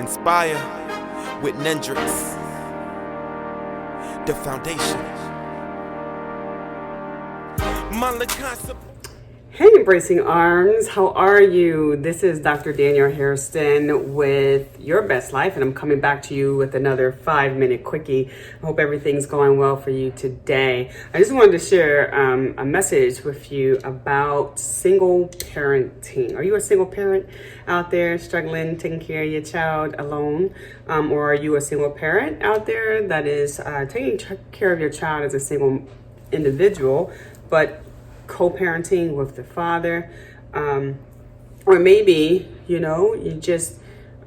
Inspire with Nendrix, the foundation. Hey, Embracing Arms, how are you? This is Dr. Danielle Hairston with Your Best Life, and I'm coming back to you with another 5-minute quickie. I hope everything's going well for you today. I just wanted to share a message with you about single parenting. Are you a single parent out there struggling, taking care of your child alone? Or are you a single parent out there that is taking care of your child as a single individual, but co-parenting with the father, or maybe you just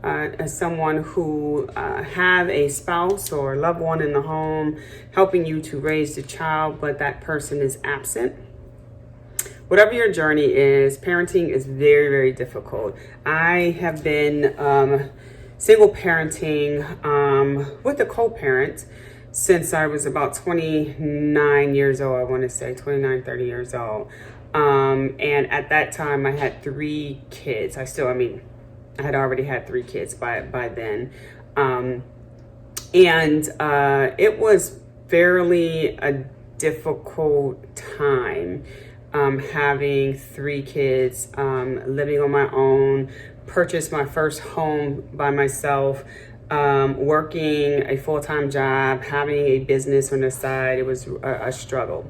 as someone who have a spouse or loved one in the home helping you to raise the child, but that person is absent. Whatever your journey is, parenting is very, very difficult. I have been single parenting with a co-parent since I was about 29 years old. I want to say 29, 30 years old. And at that time I had 3 kids. I had already had 3 kids by then. It was fairly a difficult time, having 3 kids, living on my own, purchased my first home by myself, working a full-time job, having a business on the side. It was a struggle.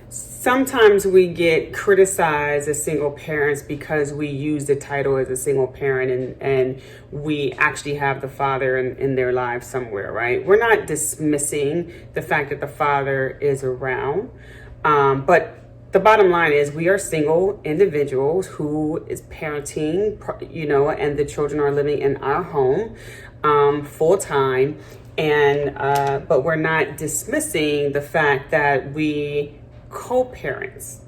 Sometimes we get criticized as single parents because we use the title as a single parent and we actually have the father in their lives somewhere, right? We're not dismissing the fact that the father is around, but the bottom line is we are single individuals who is parenting, and the children are living in our home full time. But we're not dismissing the fact that we co-parents.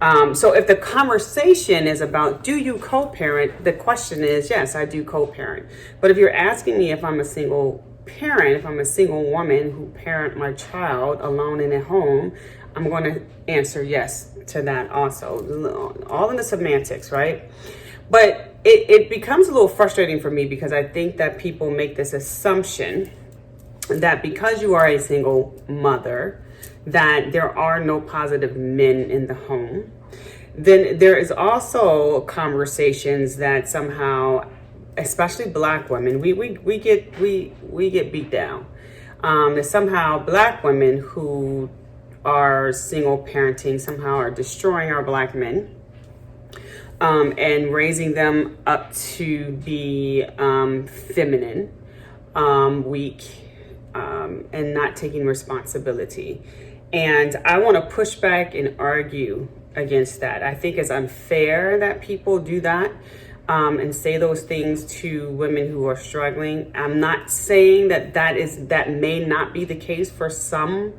So if the conversation is about, do you co-parent? The question is, yes, I do co-parent. But if you're asking me if I'm a single parent, if I'm a single woman who parent my child alone in a home, I'm going to answer yes to that also. All in the semantics, right? But it becomes a little frustrating for me because I think that people make this assumption that because you are a single mother, that there are no positive men in the home. Then there is also conversations that somehow, especially Black women, we get beat down. That somehow Black women who are single parenting somehow are destroying our Black men, and raising them up to be feminine, weak, and not taking responsibility. And I want to push back and argue against that. I think it's unfair that people do that, and say those things to women who are struggling. I'm not saying that may not be the case for some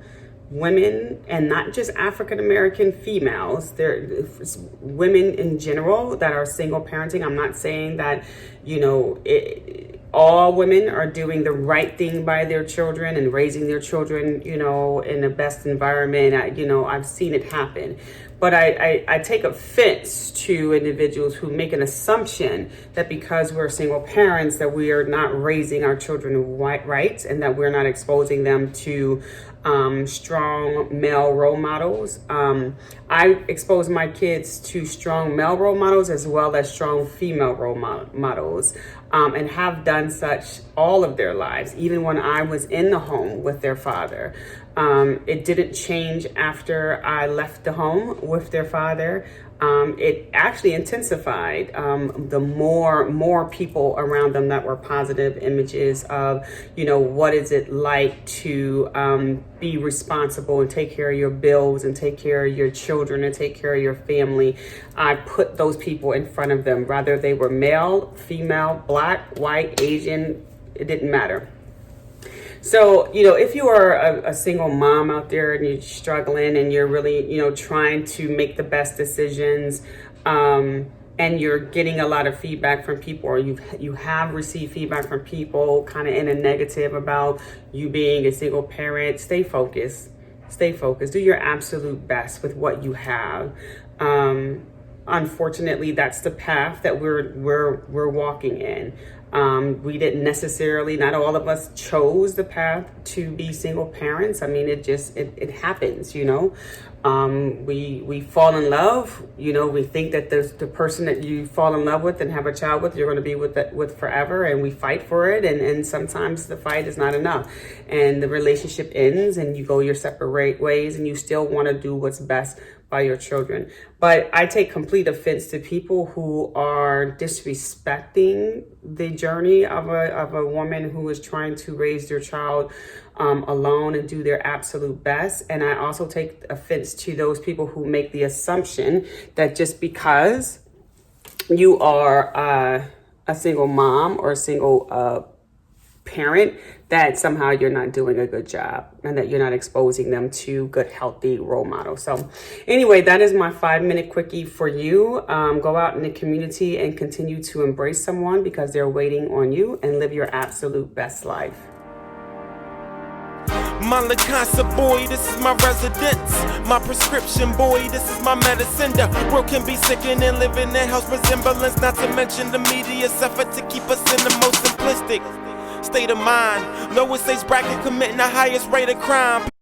women, and not just African American females. There's women in general that are single parenting. I'm not saying that all women are doing the right thing by their children and raising their children in the best environment. I've seen it happen, but I take offense to individuals who make an assumption that because we're single parents that we are not raising our children right, and that we're not exposing them to strong male role models. I expose my kids to strong male role models as well as strong female role models, and have done such all of their lives, even when I was in the home with their father. It didn't change after I left the home with their father. It actually intensified the more people around them that were positive images of, what is it like to be responsible and take care of your bills and take care of your children and take care of your family. I put those people in front of them, whether they were male, female, Black, white, Asian, it didn't matter. So, if you are a single mom out there and you're struggling and you're really, trying to make the best decisions, and you're getting a lot of feedback from people, or you have received feedback from people kind of in a negative about you being a single parent, stay focused. Do your absolute best with what you have. unfortunately, that's the path that we're walking in. We didn't necessarily, not all of us chose the path to be single parents. I mean, it happens, you know. We fall in love, you know, we think that the person that you fall in love with and have a child with, you're going to be with forever, and we fight for it. And sometimes the fight is not enough, and the relationship ends and you go your separate ways, and you still want to do what's best by your children. But I take complete offense to people who are disrespecting the journey of a woman who is trying to raise their child alone and do their absolute best. And I also take offense to those people who make the assumption that just because you are a single mom or a single parent, that somehow you're not doing a good job and that you're not exposing them to good, healthy role models. So anyway, that is my 5-minute quickie for you. Go out in the community and continue to embrace someone because they're waiting on you, and live your absolute best life. My La Casa boy, this is my residence. My prescription boy, this is my medicine. The world can be sickening and living in house resemblance. Not to mention the media's effort to keep us in the most simplistic state of mind. Lowest age bracket committing the highest rate of crime.